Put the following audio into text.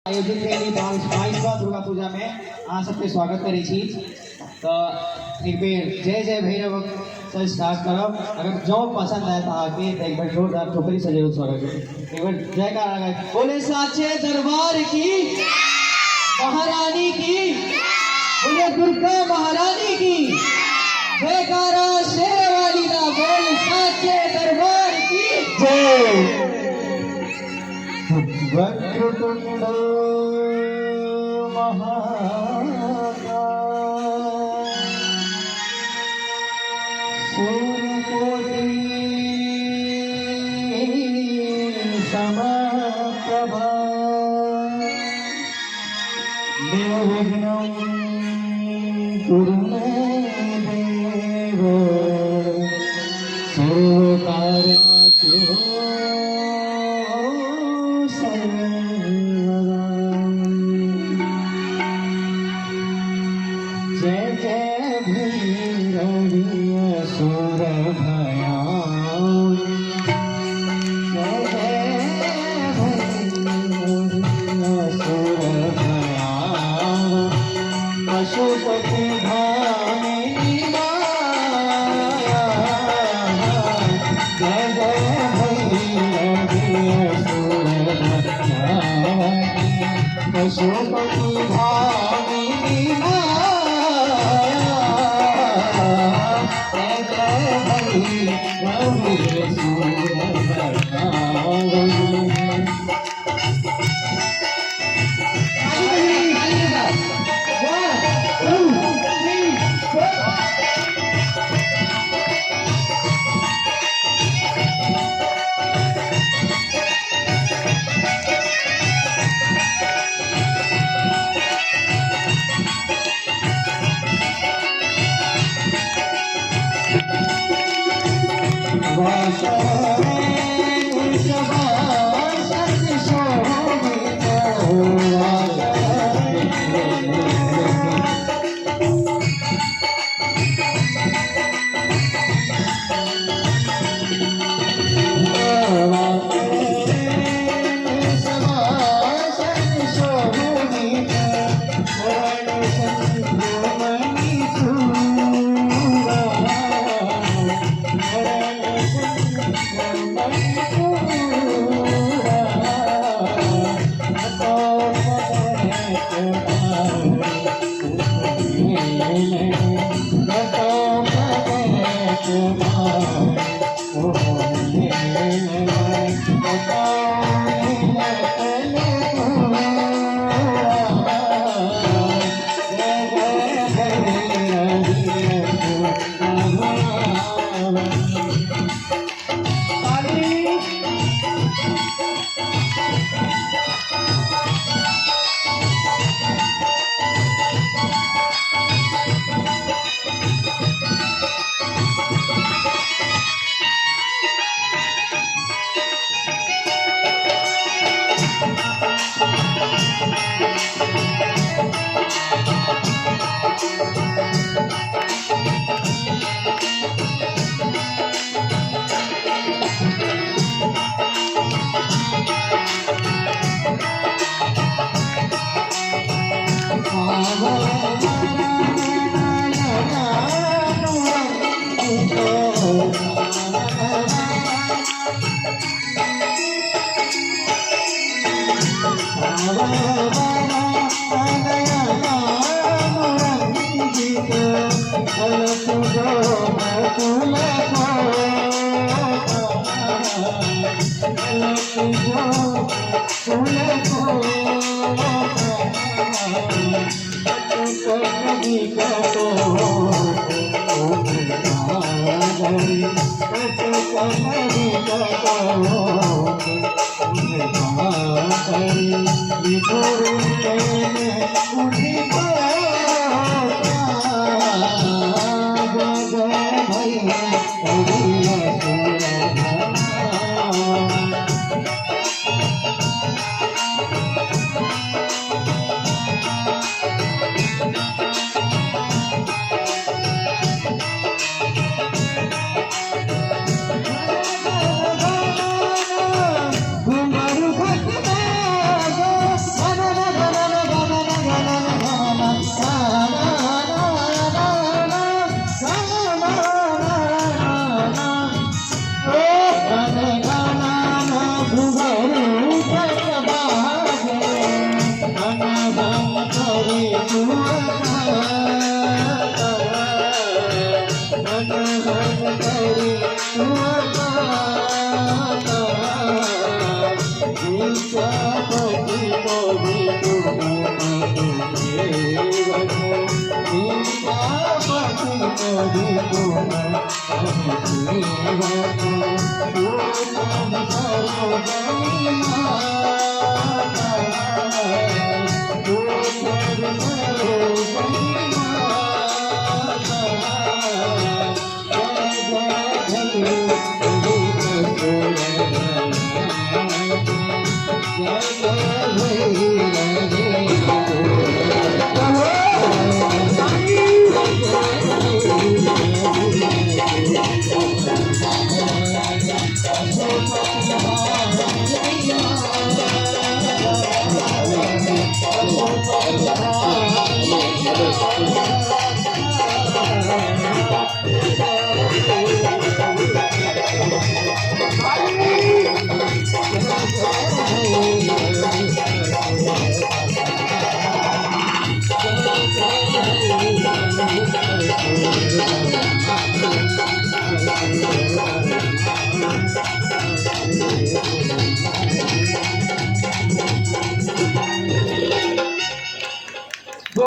आयोजित करेली 22वां दुर्गा पूजा में अहाँ सबके स्वागत करै छी। तो एक बेर जय जय भैरव से स्टार्ट करब। अगर जो पसंद आए तो आके एक बार जोरदार ठोकरी से जरूर स्वागत करें। एक बार जयकार लगाए, बोले साचे दरबार की, महारानी की, बोले दुर्गा महारानी की जयकारा, शेर वाली का बोल साचे दरबार की जय। वक्रतुंड महाकाय सूर्यकोटि समप्रभा निर्विघ्नं कुरु मे देव सर्वकार्येषु जय जय भैरवी असुर भयान, जय जय भैरवी असुर भयान, पशुपति भामिनी माया, जय जय भैरवी असुर भयान, पशुपति भामिनी माया, देवकी रूपम सर्वगणी माँ